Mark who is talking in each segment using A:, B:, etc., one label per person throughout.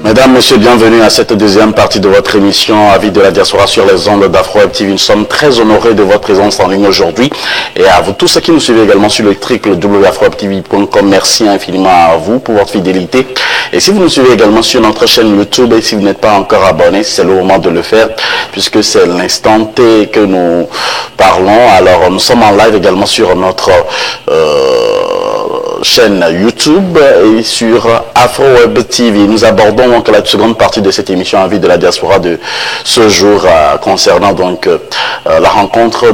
A: Mesdames, Messieurs, bienvenue à cette deuxième partie de votre émission Avis de la diaspora sur les ondes d'Afro-Web TV. Nous sommes très honorés de votre présence en ligne aujourd'hui et à vous tous ceux qui nous suivez également sur le www.afrowebtv.com. Merci infiniment à vous pour votre fidélité. Et si vous nous suivez également sur notre chaîne YouTube et si vous n'êtes pas encore abonné, c'est le moment de le faire puisque c'est l'instant T que nous parlons. Alors, nous sommes en live également sur notre chaîne YouTube et sur Afro-Web TV. Nous abordons donc la seconde partie de cette émission Avis de la diaspora de ce jour concernant donc la rencontre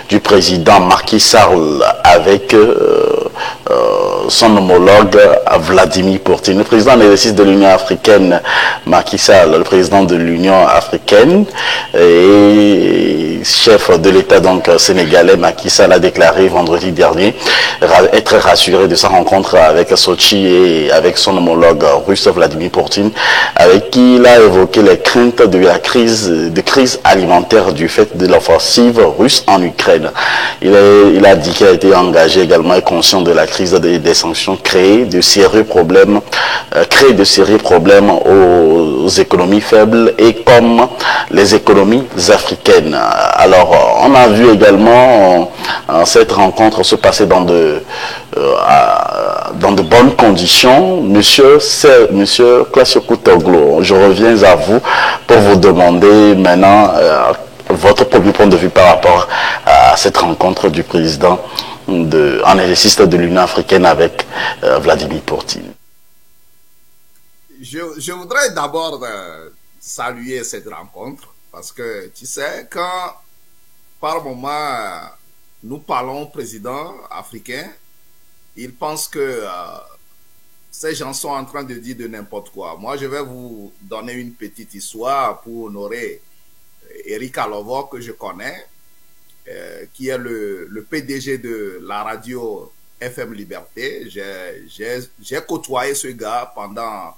A: du président Macky Sall avec son homologue Vladimir Poutine. Le président en exercice de l'Union africaine, Macky Sall, le président de l'Union africaine et chef de l'État donc sénégalais, Macky Sall a déclaré vendredi dernier être rassuré de sa rencontre avec Sochi et avec son homologue russe Vladimir Poutine, avec qui il a évoqué les craintes de la crise alimentaire du fait de l'offensive russe en Ukraine. Il a dit qu'il a été engagé également et conscient de la crise des sanctions créent de sérieux problèmes aux économies faibles et comme les économies africaines. Alors, on a vu également cette rencontre se passer dans de bonnes conditions. Monsieur Klasiokou Toglo, je reviens à vous pour vous demander maintenant votre premier point de vue par rapport à cette rencontre du président en exercice de l'Union africaine avec Vladimir Poutine.
B: Je voudrais d'abord saluer cette rencontre parce que tu sais, quand par moment nous parlons au président africain, il pense que ces gens sont en train de dire de n'importe quoi. Moi, je vais vous donner une petite histoire pour honorer Eric Alovo que je connais, qui est le PDG de la radio FM Liberté. J'ai côtoyé ce gars pendant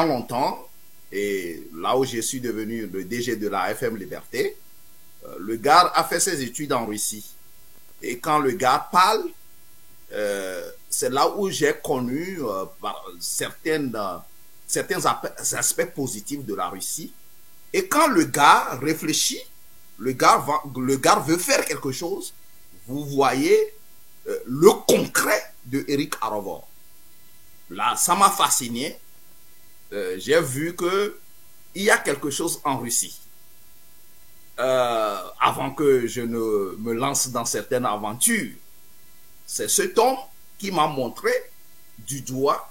B: longtemps et là où je suis devenu le DG de la FM Liberté, le gars a fait ses études en Russie. Et quand le gars parle, c'est là où j'ai connu certains aspects positifs de la Russie. Et quand le gars réfléchit, le gars veut faire quelque chose, vous voyez le concret de Eric Alovo. Là, ça m'a fasciné. J'ai vu que il y a quelque chose en Russie. Avant que je ne me lance dans certaines aventures, c'est cet homme qui m'a montré du doigt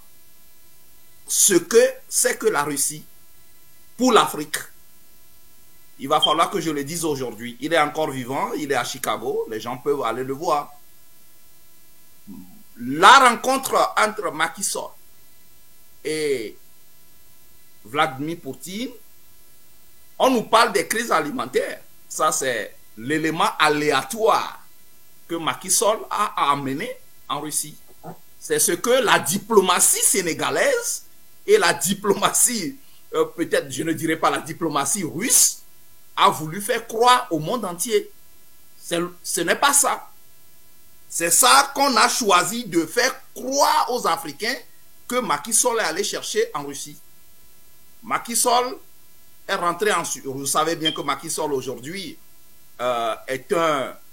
B: ce que c'est que la Russie pour l'Afrique. Il va falloir que je le dise aujourd'hui. Il est encore vivant, il est à Chicago, les gens peuvent aller le voir. La rencontre entre Macky Sall et Vladimir Poutine, on nous parle des crises alimentaires. Ça, c'est l'élément aléatoire que Macky Sall a amené en Russie. C'est ce que la diplomatie sénégalaise et la diplomatie, peut-être je ne dirais pas la diplomatie russe, a voulu faire croire au monde entier. Ce n'est pas ça. C'est ça qu'on a choisi de faire croire aux Africains que Macky Sall est allé chercher en Russie. Macky Sall est rentré en... Vous savez bien que Macky Sall aujourd'hui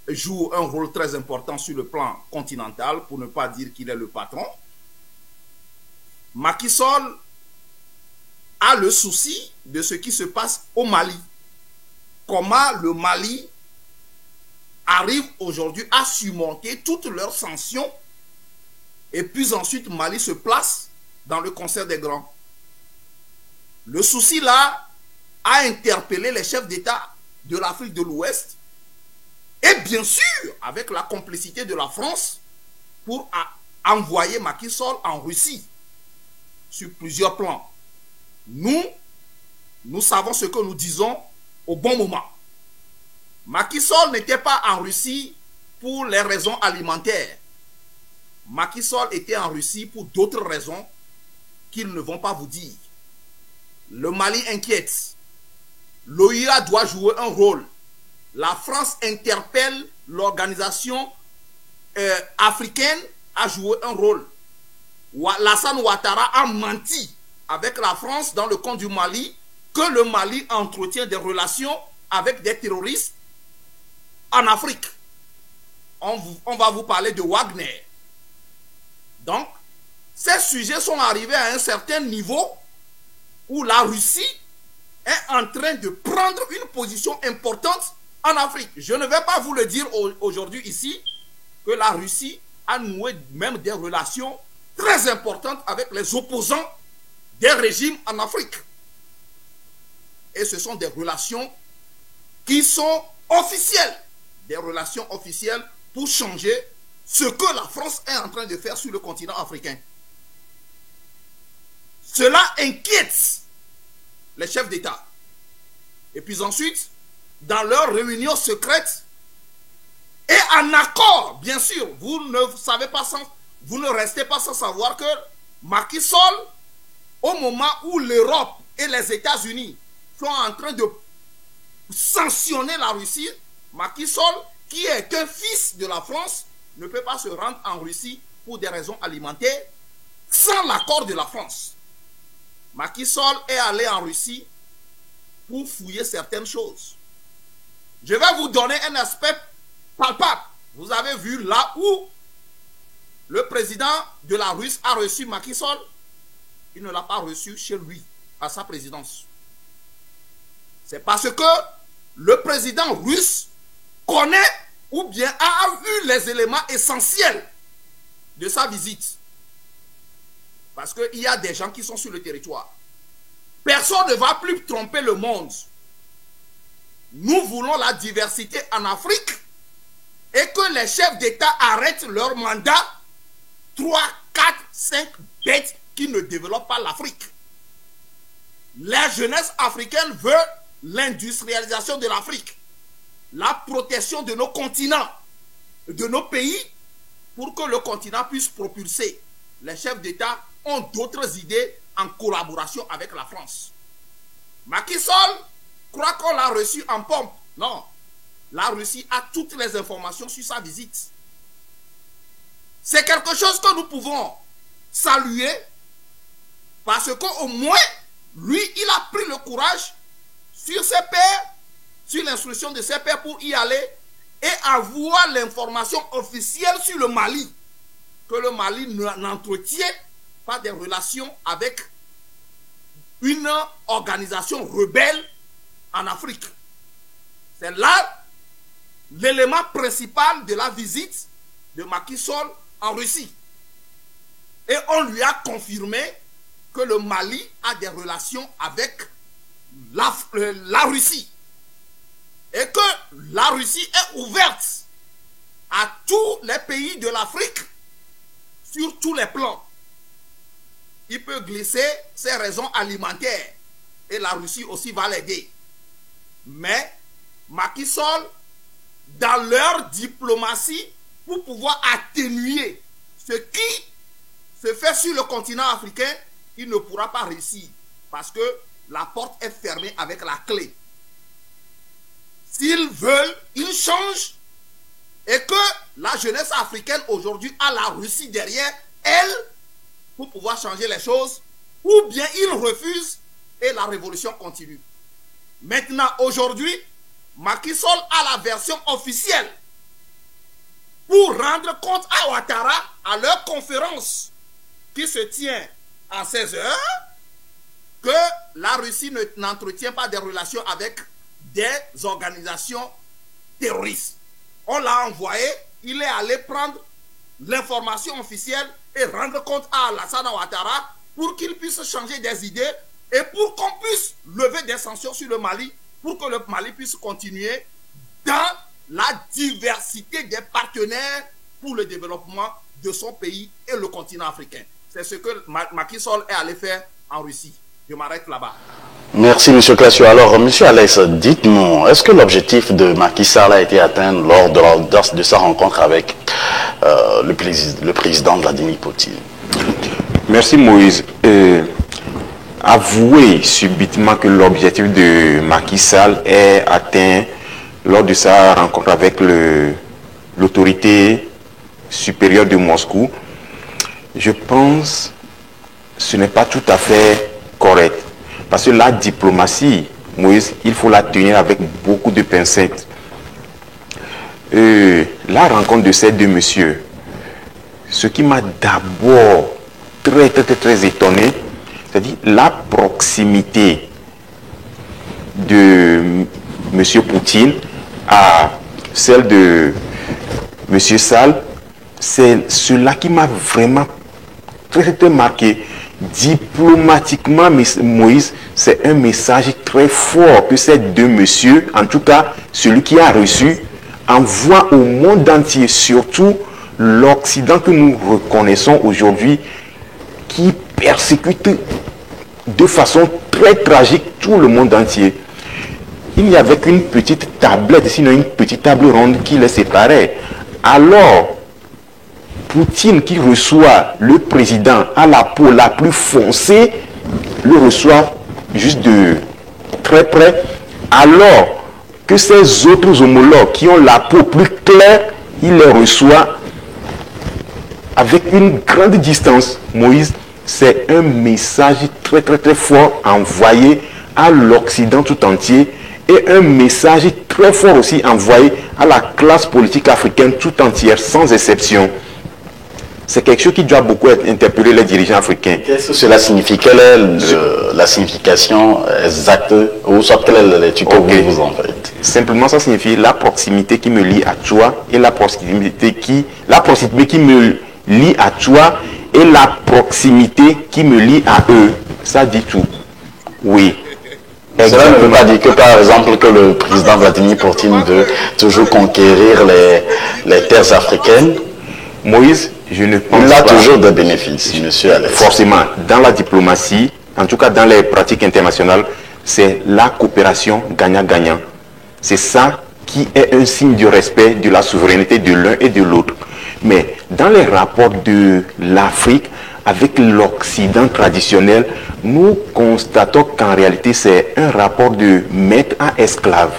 B: joue un rôle très important sur le plan continental, pour ne pas dire qu'il est le patron. Macky Sall a le souci de ce qui se passe au Mali. Comment le Mali arrive aujourd'hui à surmonter toutes leurs sanctions et puis ensuite Mali se place dans le concert des grands. Le souci là a interpellé les chefs d'État de l'Afrique de l'Ouest et bien sûr avec la complicité de la France pour envoyer Macky Sall en Russie sur plusieurs plans. Nous savons ce que nous disons au bon moment. Macky Sall n'était pas en Russie pour les raisons alimentaires. Macky Sall était en Russie pour d'autres raisons qu'ils ne vont pas vous dire. Le Mali inquiète. L'OIA doit jouer un rôle. La France interpelle l'organisation africaine à jouer un rôle. Alassane Ouattara a menti avec la France dans le compte du Mali, que le Mali entretient des relations avec des terroristes en Afrique. On va vous parler de Wagner. Donc, ces sujets sont arrivés à un certain niveau où la Russie est en train de prendre une position importante en Afrique. Je ne vais pas vous le dire aujourd'hui ici, que la Russie a noué même des relations très importantes avec les opposants des régimes en Afrique. Et ce sont des relations qui sont officielles. Des relations officielles pour changer ce que la France est en train de faire sur le continent africain. Cela inquiète les chefs d'État. Et puis ensuite, dans leurs réunions secrètes, et en accord, bien sûr, vous ne restez pas sans savoir que Macky Sall, au moment où l'Europe et les États-Unis sont en train de sanctionner la Russie, Macky Sall, qui est un fils de la France, ne peut pas se rendre en Russie pour des raisons alimentaires sans l'accord de la France. Macky Sall est allé en Russie pour fouiller certaines choses. Je vais vous donner un aspect palpable. Vous avez vu là où le président de la Russie a reçu Macky Sall. Il ne l'a pas reçu chez lui, à sa présidence. C'est parce que le président russe connaît ou bien a vu les éléments essentiels de sa visite. Parce qu'il y a des gens qui sont sur le territoire. Personne ne va plus tromper le monde. Nous voulons la diversité en Afrique et que les chefs d'État arrêtent leur mandat 3, 4, 5 bêtes qui ne développent pas l'Afrique. La jeunesse africaine veut l'industrialisation de l'Afrique, la protection de nos continents, de nos pays, pour que le continent puisse propulser. Les chefs d'État ont d'autres idées en collaboration avec la France. Macky Sall croit qu'on l'a reçu en pompe. Non, la Russie a toutes les informations sur sa visite. C'est quelque chose que nous pouvons saluer parce qu'au moins, lui, il a pris le courage sur ses pairs, sur l'instruction de ses pairs pour y aller et avoir l'information officielle sur le Mali, que le Mali n'entretient pas des relations avec une organisation rebelle en Afrique. C'est là l'élément principal de la visite de Macky Sall en Russie. Et on lui a confirmé que le Mali a des relations avec la Russie. Et que la Russie est ouverte à tous les pays de l'Afrique sur tous les plans. Il peut glisser ses raisons alimentaires et la Russie aussi va l'aider. Mais Macky Sall, dans leur diplomatie, pour pouvoir atténuer ce qui se fait sur le continent africain, il ne pourra pas réussir parce que la porte est fermée avec la clé. S'ils veulent, ils changent et que la jeunesse africaine aujourd'hui a la Russie derrière elle pour pouvoir changer les choses, ou bien ils refusent et la révolution continue. Maintenant, aujourd'hui, Macky Sall a la version officielle pour rendre compte à Ouattara à leur conférence qui se tient à 16 h que la Russie n'entretient pas des relations avec des organisations terroristes. On l'a envoyé, il est allé prendre l'information officielle et rendre compte à Alassane Ouattara pour qu'il puisse changer des idées et pour qu'on puisse lever des sanctions sur le Mali, pour que le Mali puisse continuer dans la diversité des partenaires pour le développement de son pays et le continent africain. C'est ce que Macky Sall est allé faire en Russie. Je m'arrête là-bas.
A: Merci, M. Classio. Alors, M. Alès, dites-nous, est-ce que l'objectif de Macky Sall a été atteint lors de sa rencontre avec le président Vladimir Poutine?
C: Merci, Moïse. Avouer subitement que l'objectif de Macky Sall est atteint lors de sa rencontre avec l'autorité supérieure de Moscou, Je pense que ce n'est pas tout à fait correct. Parce que la diplomatie, Moïse, il faut la tenir avec beaucoup de pincettes. La rencontre de ces deux messieurs, ce qui m'a d'abord très étonné, c'est-à-dire la proximité de M. Poutine à celle de M. Sall, c'est cela qui m'a vraiment très marqué. Diplomatiquement, Moïse, c'est un message très fort que ces deux messieurs, en tout cas celui qui a reçu, envoie au monde entier, surtout l'Occident que nous reconnaissons aujourd'hui, qui persécute de façon très tragique tout le monde entier. Il n'y avait qu'une petite tablette, sinon une petite table ronde qui les séparait. Alors, Poutine qui reçoit le président à la peau la plus foncée, le reçoit juste de très près, alors que ses autres homologues qui ont la peau plus claire, il les reçoit avec une grande distance. Moïse, c'est un message très fort envoyé à l'Occident tout entier et un message très fort aussi envoyé à la classe politique africaine tout entière, sans exception. C'est quelque chose qui doit beaucoup interpeller les dirigeants africains.
A: Qu'est-ce que cela signifie? Quelle est la signification exacte, ou soit quelle est l'étude que vous en faites?
C: Simplement, ça signifie la proximité qui me lie à toi et la proximité qui me lie à toi et la proximité qui me lie à eux. Ça dit tout. Oui.
A: Cela ne veut pas dire que, par exemple, que le président Vladimir Poutine veut toujours conquérir les terres africaines.
C: Moïse, je ne pense pas.
A: Il a toujours des bénéfices, monsieur Alex.
C: Forcément, dans la diplomatie, en tout cas dans les pratiques internationales, c'est la coopération gagnant-gagnant. C'est ça qui est un signe de respect de la souveraineté de l'un et de l'autre. Mais dans les rapports de l'Afrique avec l'Occident traditionnel, nous constatons qu'en réalité c'est un rapport de maître à esclave.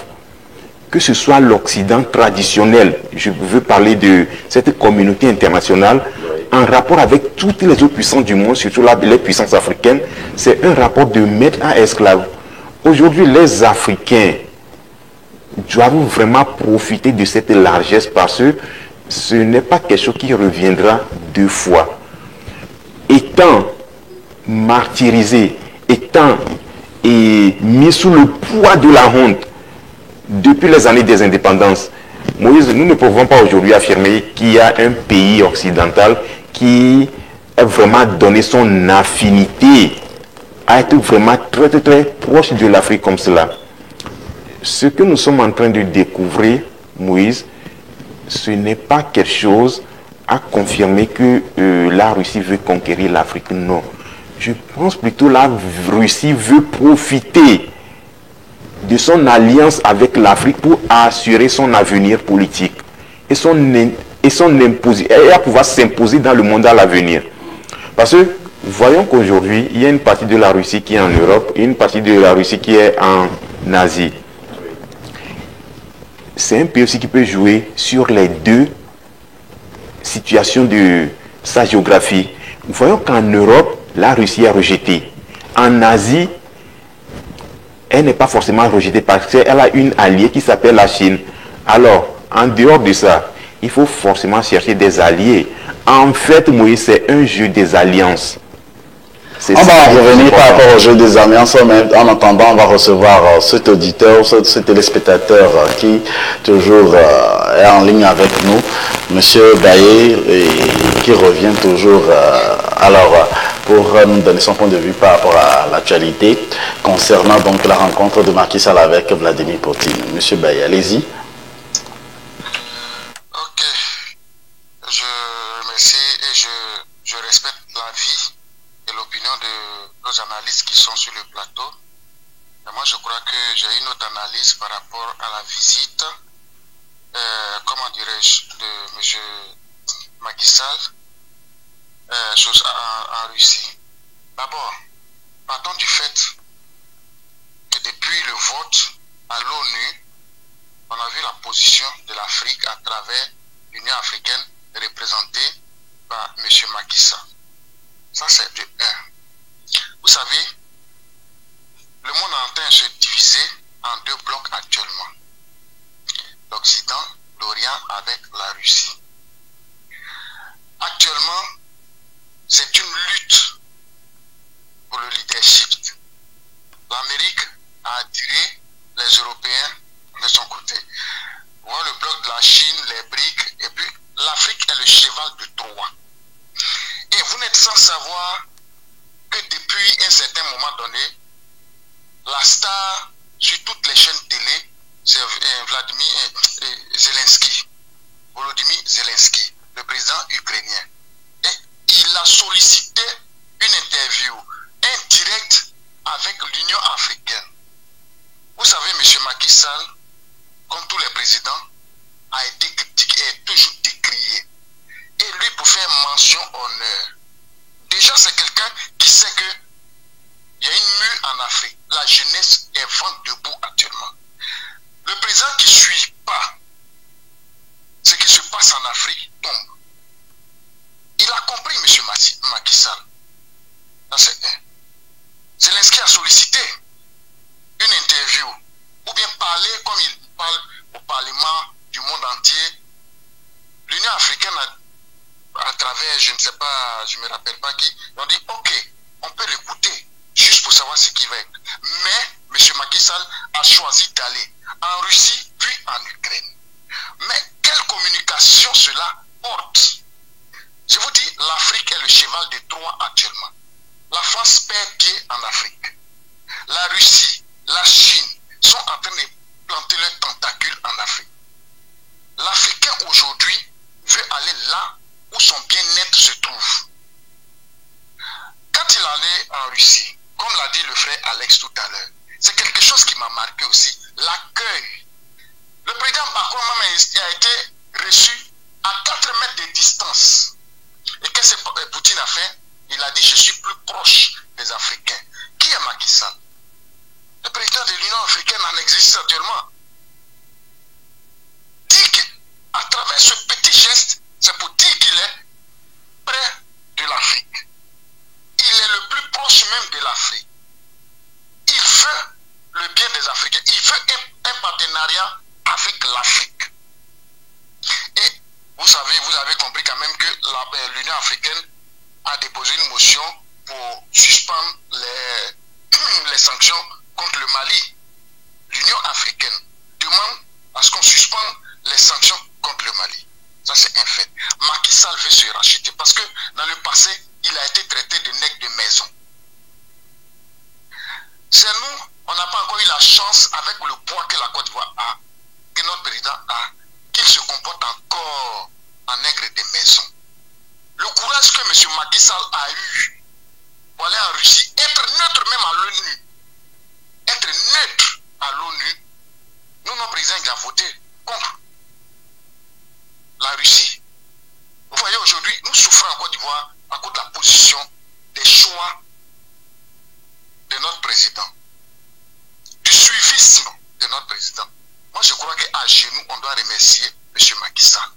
C: Que ce soit l'Occident traditionnel, je veux parler de cette communauté internationale, en rapport avec toutes les autres puissances du monde, surtout les puissances africaines, c'est un rapport de maître à esclave. Aujourd'hui, les Africains doivent vraiment profiter de cette largesse parce que ce n'est pas quelque chose qui reviendra deux fois. Étant martyrisés, étant mis sous le poids de la honte, depuis les années des indépendances, Moïse, nous ne pouvons pas aujourd'hui affirmer qu'il y a un pays occidental qui a vraiment donné son affinité à être vraiment très proche de l'Afrique comme cela. Ce que nous sommes en train de découvrir, Moïse, ce n'est pas quelque chose à confirmer que la Russie veut conquérir l'Afrique. Non. Je pense plutôt que la Russie veut profiter de son alliance avec l'Afrique pour assurer son avenir politique et pouvoir s'imposer dans le monde à l'avenir. Parce que voyons qu'aujourd'hui, il y a une partie de la Russie qui est en Europe et une partie de la Russie qui est en Asie. C'est un pays aussi qui peut jouer sur les deux situations de sa géographie. Voyons qu'en Europe, la Russie est rejetée. En Asie, elle n'est pas forcément rejetée parce qu'elle a une alliée qui s'appelle la Chine. Alors, en dehors de ça, il faut forcément chercher des alliés. En fait, Moïse, c'est un jeu des alliances.
A: On va revenir par rapport au jeu des alliances, mais en attendant, on va recevoir cet auditeur, ce téléspectateur qui toujours est en ligne avec nous, Monsieur Baye, et qui revient toujours pour nous donner son point de vue par rapport à l'actualité concernant donc la rencontre de Macky Sall avec Vladimir Poutine. Monsieur Baye, allez-y.
D: Ok, je remercie et je respecte l'avis et l'opinion de nos analystes qui sont sur le plateau. Et moi, je crois que j'ai une autre analyse par rapport à la visite, comment dirais-je, de M. Macky Sall en Russie. D'abord, partons du fait que depuis le vote à l'ONU, on a vu la position de l'Afrique à travers l'Union africaine représentée par M. Macky Sall. cheval de Troie. Et vous n'êtes sans savoir que depuis un certain moment donné, la star sur toutes les chaînes télé, c'est Volodymyr Zelensky, le président ukrainien. Et il a sollicité une interview indirecte avec l'Union africaine. Vous savez, M. Macky Sall, comme tous les présidents, a été critiqué et est toujours décrié. Et lui, pour faire mention honneur, déjà c'est quelqu'un qui sait que il y a une mue en Afrique. La jeunesse est vent debout actuellement. Le président qui ne suit pas ce qui se passe en Afrique tombe. Il a compris, M. Macky Sall. Ça, c'est un. Zelensky a sollicité une interview ou bien parler comme il parle au Parlement du monde entier. L'Union africaine, à travers, je ne sais pas, je ne me rappelle pas qui, on dit ok, on peut l'écouter juste pour savoir ce qui va être. Mais M. Macky Sall a choisi d'aller en Russie puis en Ukraine. Mais quelle communication cela porte? Je vous dis, l'Afrique est le cheval de Troie actuellement. La France perd pied en Afrique. La Russie, la Chine sont en train de planter leurs tentacules en Afrique. L'Africain aujourd'hui veut aller là où son bien-être se trouve. Quand il allait en Russie, comme l'a dit le frère Alex tout à l'heure, c'est quelque chose qui m'a marqué aussi, l'accueil. Le président Macron même a été reçu à 4 mètres de distance. Et qu'est-ce que Poutine a fait? Il a dit, je suis plus proche des Africains. Qui est Macky Sall? Le président de l'Union africaine en existe actuellement. Dit qu'à travers ce petit geste, c'est pour dire qu'il est près de l'Afrique. Il est le plus proche même de l'Afrique. Il veut le bien des Africains. Il veut un partenariat avec l'Afrique. Et vous savez, vous avez compris quand même que l'Union africaine a déposé une motion pour suspendre les sanctions contre le Mali. L'Union africaine demande à ce qu'on suspende les sanctions contre le Mali. Ça, c'est un fait. Macky Sall veut se racheter parce que dans le passé, il a été traité de nègre de maison. C'est nous, on n'a pas encore eu la chance, avec le poids que la Côte d'Ivoire a, que notre président a, qu'il se comporte encore en nègre de maison. Le courage que M. Macky Sall a eu pour aller en Russie, être neutre même à l'ONU, être neutre à l'ONU, nous, notre président, il a voté contre la Russie. Vous voyez, aujourd'hui, nous souffrons en Côte d'Ivoire à cause de la position, des choix de notre président, du suivisme de notre président. Moi, je crois qu'à genoux, on doit remercier M. Macky Sall.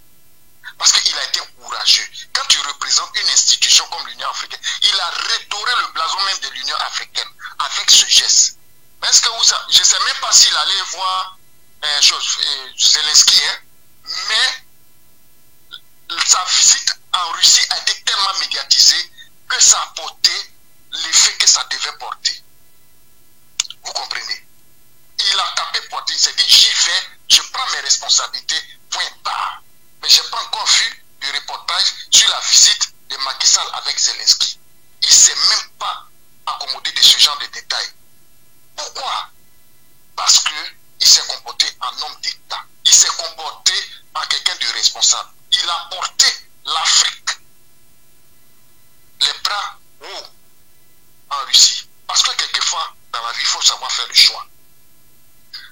D: Parce qu'il a été courageux. Quand tu représentes une institution comme l'Union africaine, il a redoré le blason même de l'Union africaine avec ce geste. Est-ce que je ne sais même pas s'il allait voir Zelensky, hein, mais sa visite en Russie a été tellement médiatisée que ça a porté l'effet que ça devait porter. Vous comprenez? Il a tapé porté, il s'est dit j'y vais, je prends mes responsabilités, point barre. Mais je n'ai pas encore vu de reportage sur la visite de Macky Sall avec Zelensky. Il ne s'est même pas accommodé de ce genre de détails. Pourquoi? Parce qu'il s'est comporté en homme d'État. Il s'est comporté en quelqu'un de responsable. Il a porté l'Afrique les bras hauts en Russie. Parce que quelquefois, dans la vie, il faut savoir faire le choix.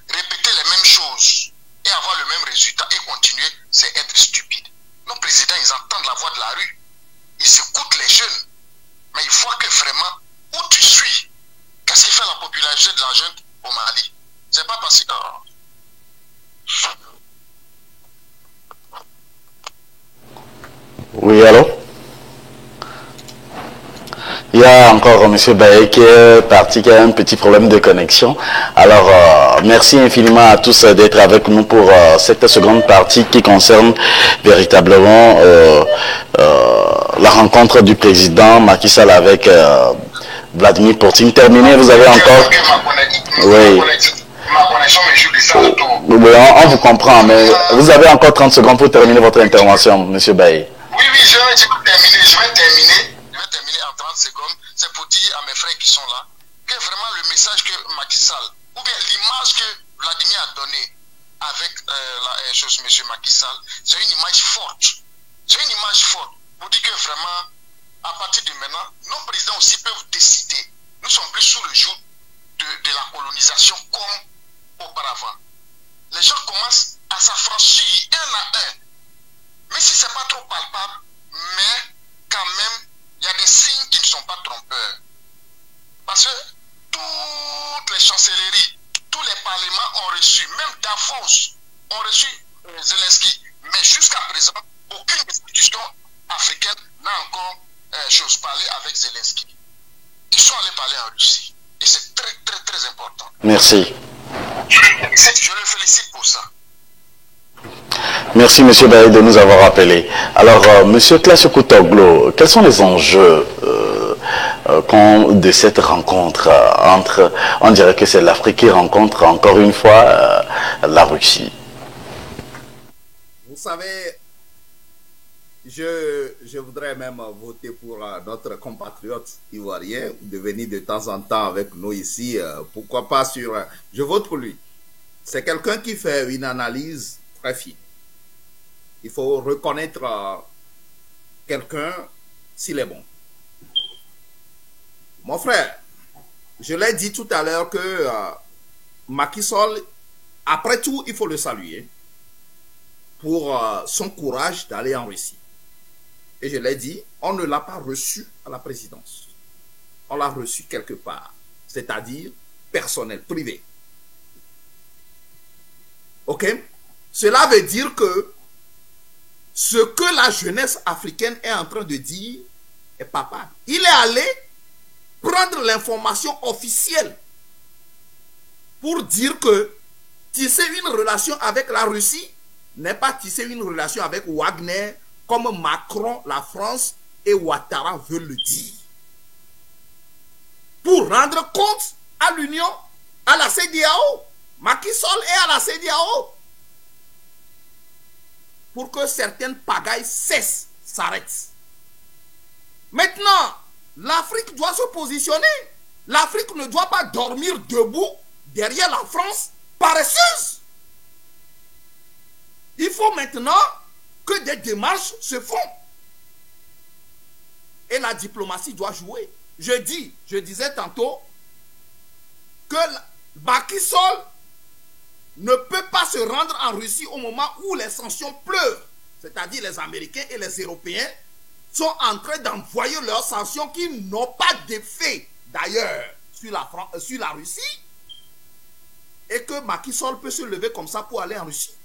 D: Répéter les mêmes choses et avoir le même résultat et continuer, c'est être stupide. Nos présidents, ils entendent la voix de la rue. Ils écoutent les jeunes. Mais ils voient que vraiment, où tu suis, qu'est-ce qui fait la popularité de la jeune au Mali? C'est pas parce que...
A: Oui, allô? Il y a encore M. Baye qui est parti, qui a un petit problème de connexion. Alors, merci infiniment à tous d'être avec nous pour cette seconde partie qui concerne véritablement la rencontre du président Macky Sall avec Vladimir Poutine. Terminé, vous avez encore... Oui. On vous comprend, mais vous avez encore 30 secondes pour terminer votre intervention, M. Baye.
D: Oui, oui, je vais terminer en 30 secondes. C'est pour dire à mes frères qui sont là que vraiment le message que Macky Sall, ou bien l'image que Vladimir a donnée avec M. Macky Sall, c'est une image forte. C'est une image forte pour dire que vraiment, à partir de maintenant, nos présidents aussi peuvent décider. Nous sommes plus sous le joug de la colonisation comme auparavant. Les gens commencent à s'affranchir un à un. Mais si ce n'est pas trop palpable, mais quand même, il y a des signes qui ne sont pas trompeurs. Parce que toutes les chancelleries, tous les parlements ont reçu, même Davos ont reçu Zelensky. Mais jusqu'à présent, aucune institution africaine n'a encore chose parlé avec Zelensky. Ils sont allés parler en Russie. Et c'est très, très, très important.
A: Merci.
D: Je le félicite pour ça.
A: Merci, M. Baye, de nous avoir appelés. Alors, M. Klasso-Koutoglo, quels sont les enjeux de cette rencontre entre, on dirait que c'est l'Afrique qui rencontre encore une fois la Russie?
B: Vous savez, je voudrais même voter pour notre compatriote ivoirien, de venir de temps en temps avec nous ici. Pourquoi pas sur... je vote pour lui. C'est quelqu'un qui fait une analyse très fine. Il faut reconnaître quelqu'un s'il est bon. Mon frère, je l'ai dit tout à l'heure que Macky Sall, après tout, il faut le saluer pour son courage d'aller en Russie. Et je l'ai dit, on ne l'a pas reçu à la présidence. On l'a reçu quelque part, c'est-à-dire personnel, privé. Ok? Cela veut dire que ce que la jeunesse africaine est en train de dire est palpable. Il est allé prendre l'information officielle pour dire que tisser une relation avec la Russie n'est pas tisser une relation avec Wagner comme Macron, la France et Ouattara veulent le dire. Pour rendre compte à l'Union, à la CEDEAO, Macky Sall est à la CEDEAO, pour que certaines pagailles cessent, s'arrêtent. Maintenant, l'Afrique doit se positionner. L'Afrique ne doit pas dormir debout derrière la France paresseuse. Il faut maintenant que des démarches se font. Et la diplomatie doit jouer. Je disais tantôt que Macky Sall ne peut pas se rendre en Russie au moment où les sanctions pleuvent. C'est-à-dire les Américains et les Européens sont en train d'envoyer leurs sanctions qui n'ont pas d'effet d'ailleurs sur la Russie. Et que Macky Sall peut se lever comme ça pour aller en Russie.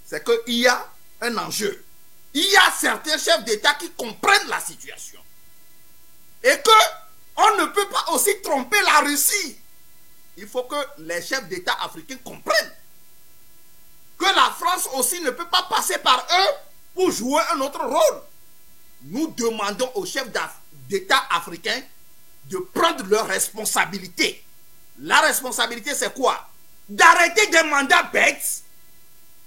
B: C'est qu'il y a un enjeu. Il y a certains chefs d'État qui comprennent la situation. Et qu'on ne peut pas aussi tromper la Russie. Il faut que les chefs d'État africains comprennent que la France aussi ne peut pas passer par eux pour jouer un autre rôle. Nous demandons aux chefs d'État africains de prendre leurs responsabilités. La responsabilité, c'est quoi? D'arrêter des mandats bêtes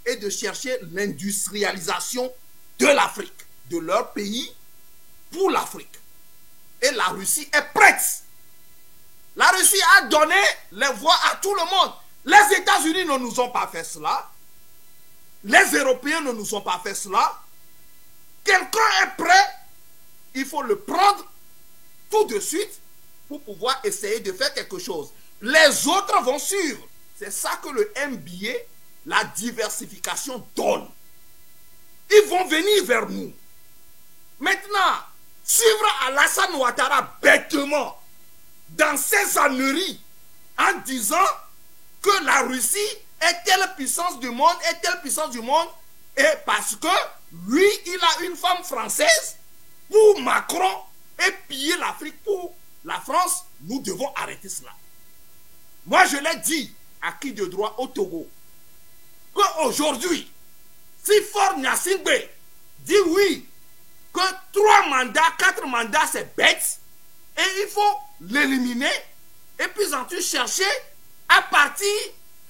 B: et de chercher l'industrialisation de l'Afrique, de leur pays pour l'Afrique. Et la Russie est prête. La Russie a donné les voix à tout le monde. Les États-Unis ne nous ont pas fait cela. Les Européens ne nous ont pas fait cela. Quelqu'un est prêt. Il faut le prendre tout de suite pour pouvoir essayer de faire quelque chose. Les autres vont suivre. C'est ça que le MBA, la diversification, donne. Ils vont venir vers nous. Maintenant, suivre Alassane Ouattara bêtement dans ses âneries en disant que la Russie est telle puissance du monde, et parce que lui, il a une femme française pour Macron et piller l'Afrique pour la France, nous devons arrêter cela. Moi, je l'ai dit à qui de droit au Togo, qu'aujourd'hui, si Faure Gnassingbé dit oui, que 3 mandats, 4 mandats, c'est bête, et il faut l'éliminer, et puis ensuite chercher à partir,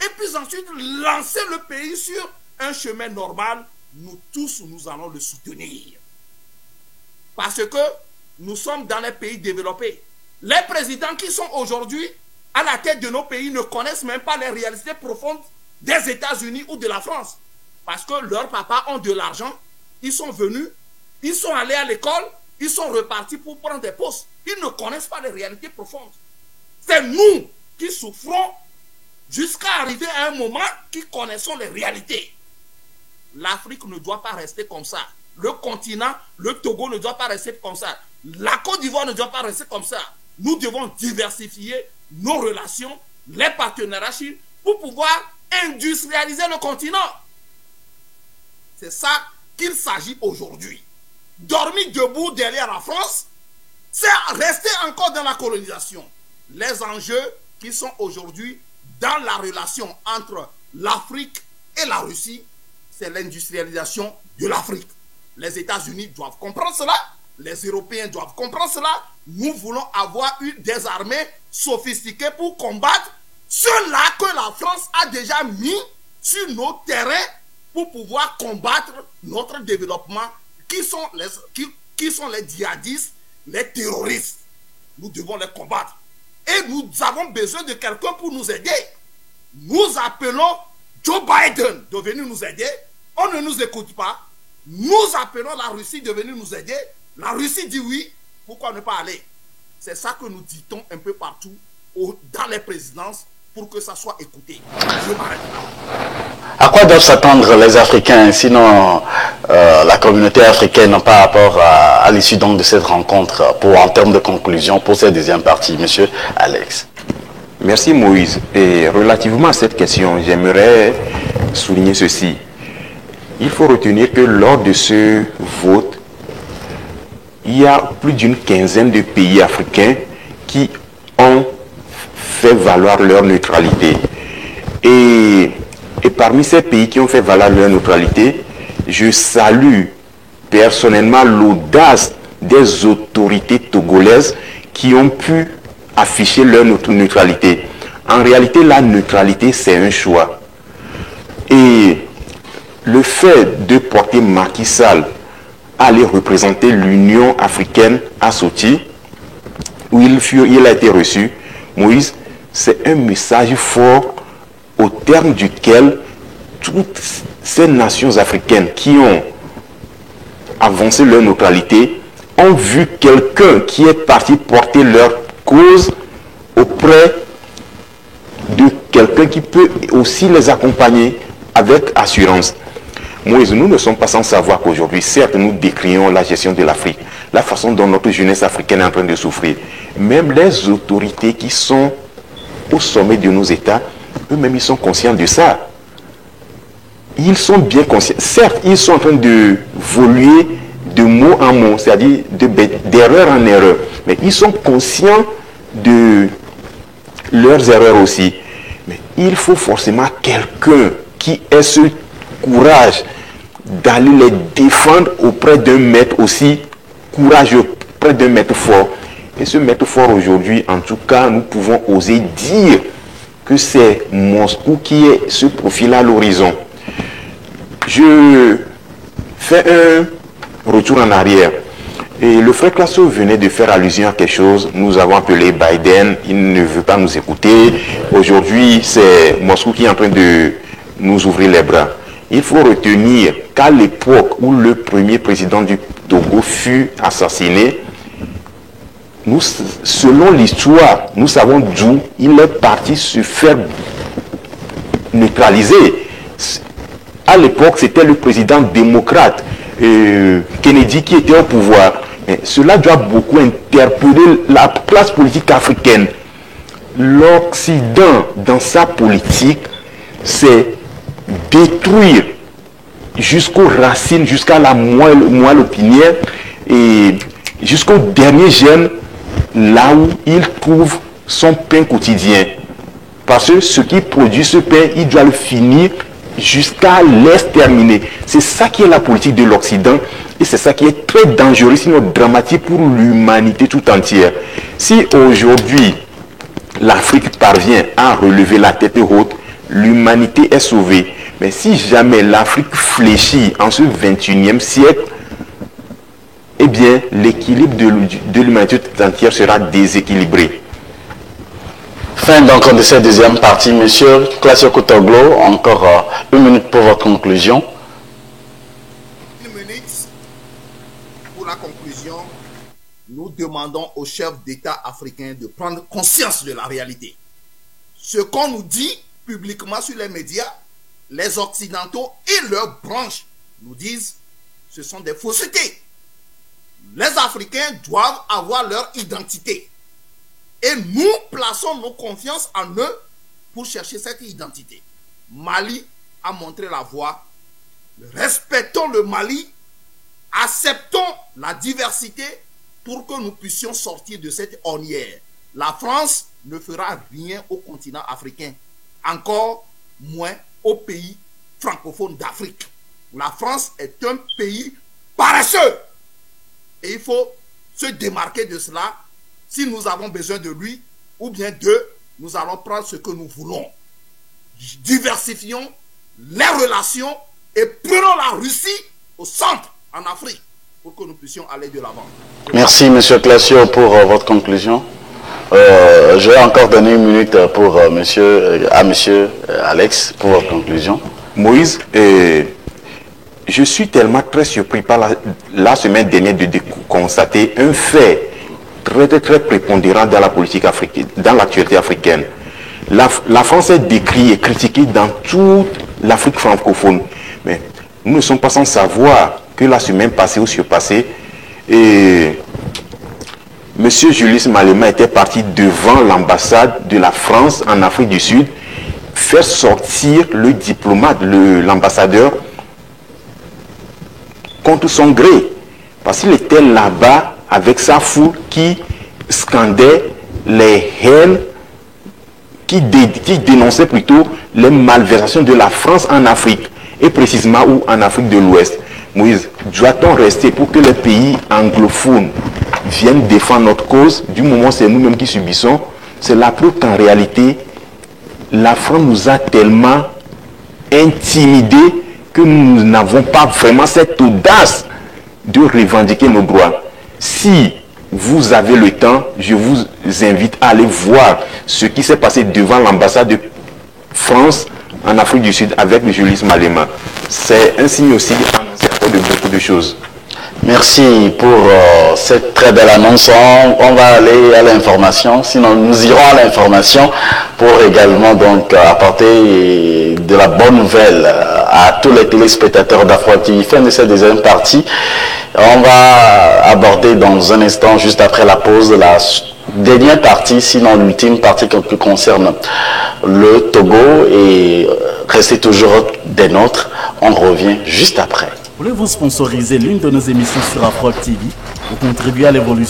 B: et puis ensuite lancer le pays sur un chemin normal, nous tous, nous allons le soutenir. Parce que nous sommes dans les pays développés. Les présidents qui sont aujourd'hui à la tête de nos pays ne connaissent même pas les réalités profondes des États-Unis ou de la France. Parce que leurs papas ont de l'argent, ils sont venus, ils sont allés à l'école, ils sont repartis pour prendre des postes. Ils ne connaissent pas les réalités profondes. C'est nous qui souffrons jusqu'à arriver à un moment qui connaissons les réalités. L'Afrique ne doit pas rester comme ça. Le continent, le Togo ne doit pas rester comme ça. La Côte d'Ivoire ne doit pas rester comme ça. Nous devons diversifier nos relations, les partenariats pour pouvoir industrialiser le continent. C'est ça qu'il s'agit aujourd'hui. Dormir debout derrière la France, c'est rester encore dans la colonisation. Les enjeux qui sont aujourd'hui dans la relation entre l'Afrique et la Russie, c'est l'industrialisation de l'Afrique. Les États-Unis doivent comprendre cela, les Européens doivent comprendre cela. Nous voulons avoir des armées sophistiquées pour combattre ceux-là que la France a déjà mis sur nos terrains pour pouvoir combattre notre développement, qui sont les djihadistes, les terroristes. Nous devons les combattre. Et nous avons besoin de quelqu'un pour nous aider. Nous appelons Joe Biden de venir nous aider. On ne nous écoute pas. Nous appelons la Russie de venir nous aider. La Russie dit oui. Pourquoi ne pas aller? C'est ça que nous dit-on un peu partout dans les présidences pour que ça soit écouté. Je m'arrête là.
A: À quoi doivent s'attendre les Africains, sinon la communauté africaine par rapport à l'issue de cette rencontre en termes de conclusion pour cette deuxième partie, Monsieur Alex?
C: Merci Moïse. Et relativement à cette question, j'aimerais souligner ceci. Il faut retenir que lors de ce vote, il y a plus d'une quinzaine de pays africains qui ont fait valoir leur neutralité. Et parmi ces pays qui ont fait valoir leur neutralité, je salue personnellement l'audace des autorités togolaises qui ont pu afficher leur neutralité. En réalité, la neutralité, c'est un choix. Et le fait de porter Macky Sall à aller représenter l'Union africaine à Sochi, où il a été reçu, Moïse, c'est un message fort au terme duquel toutes ces nations africaines qui ont avancé leur neutralité ont vu quelqu'un qui est parti porter leur cause auprès de quelqu'un qui peut aussi les accompagner avec assurance. Moïse, nous ne sommes pas sans savoir qu'aujourd'hui, certes, nous décrions la gestion de l'Afrique, la façon dont notre jeunesse africaine est en train de souffrir. Même les autorités qui sont au sommet de nos États, eux-mêmes, ils sont conscients de ça. Ils sont bien conscients. Certes, ils sont en train de voler de mot en mot, c'est-à-dire d'erreur en erreur. Mais ils sont conscients de leurs erreurs aussi. Mais il faut forcément quelqu'un qui ait ce courage d'aller les défendre auprès d'un maître aussi courageux, auprès d'un maître fort. Et ce maître fort aujourd'hui, en tout cas, nous pouvons oser dire que c'est Moscou qui est ce profil à l'horizon. Je fais un retour en arrière. Et le frère Classo venait de faire allusion à quelque chose. Nous avons appelé Biden, il ne veut pas nous écouter. Aujourd'hui, c'est Moscou qui est en train de nous ouvrir les bras. Il faut retenir qu'à l'époque où le premier président du Togo fut assassiné, nous, selon l'histoire, nous savons d'où il est parti se faire neutraliser. À l'époque, c'était le président démocrate Kennedy qui était au pouvoir. Mais cela doit beaucoup interpeller la classe politique africaine. L'Occident, dans sa politique, c'est détruire jusqu'aux racines, jusqu'à la moelle opinière et jusqu'au dernier gène, là où il trouve son pain quotidien. Parce que ce qui produit ce pain, il doit le finir jusqu'à l'exterminer. C'est ça qui est la politique de l'Occident et c'est ça qui est très dangereux, sinon dramatique pour l'humanité tout entière. Si aujourd'hui l'Afrique parvient à relever la tête haute, l'humanité est sauvée. Mais si jamais l'Afrique fléchit en ce 21e siècle, eh bien, l'équilibre de l'humanité tout entière sera déséquilibré.
A: Fin donc de cette deuxième partie. Monsieur Classio Koutoglo, encore 1 minute pour votre conclusion.
B: 1 minute pour la conclusion. Nous demandons aux chefs d'État africains de prendre conscience de la réalité. Ce qu'on nous dit publiquement sur les médias, les Occidentaux et leurs branches nous disent ce sont des faussetés. Les Africains doivent avoir leur identité. Et nous plaçons nos confiances en eux pour chercher cette identité. Mali a montré la voie. Respectons le Mali. Acceptons la diversité pour que nous puissions sortir de cette ornière. La France ne fera rien au continent africain. Encore moins aux pays francophones d'Afrique. La France est un pays paresseux. Et il faut se démarquer de cela. Si nous avons besoin de lui, ou bien d'eux, nous allons prendre ce que nous voulons. Diversifions les relations et prenons la Russie au centre, en Afrique, pour que nous puissions aller de l'avant.
A: Merci, M. Classio, pour votre conclusion. Je vais encore donner 1 minute pour à M. Alex pour votre conclusion.
C: Moïse, je suis tellement très surpris par la semaine dernière de constater un fait très prépondérant dans la politique africaine, dans l'actualité africaine. La France est décriée et critiquée dans toute l'Afrique francophone. Mais nous ne sommes pas sans savoir que la semaine passée ou surpassée, M. Julius Malema était parti devant l'ambassade de la France en Afrique du Sud, faire sortir le diplomate, l'ambassadeur, contre son gré. Parce qu'il était là-bas avec sa foule qui scandait les haines, qui dénonçait plutôt les malversations de la France en Afrique, et précisément où en Afrique de l'Ouest. Moïse, doit-on rester pour que les pays anglophones viennent défendre notre cause, du moment où c'est nous-mêmes qui subissons? C'est la preuve qu'en réalité, la France nous a tellement intimidés que nous n'avons pas vraiment cette audace de revendiquer nos droits. Si vous avez le temps, je vous invite à aller voir ce qui s'est passé devant l'ambassade de France en Afrique du Sud avec le Julius Malema. C'est un signe aussi annonciateur de beaucoup de choses.
A: Merci pour cette très belle annonce. On va aller à l'information, sinon nous irons à l'information pour également donc apporter de la bonne nouvelle à tous les téléspectateurs d'Afro TV. Fin de cette deuxième partie. On va aborder dans un instant, juste après la pause, la dernière partie, sinon l'ultime partie qui concerne le Togo, et restez toujours des nôtres. On revient juste après.
E: Voulez-vous sponsoriser l'une de nos émissions sur Afro TV ou contribuer à l'évolution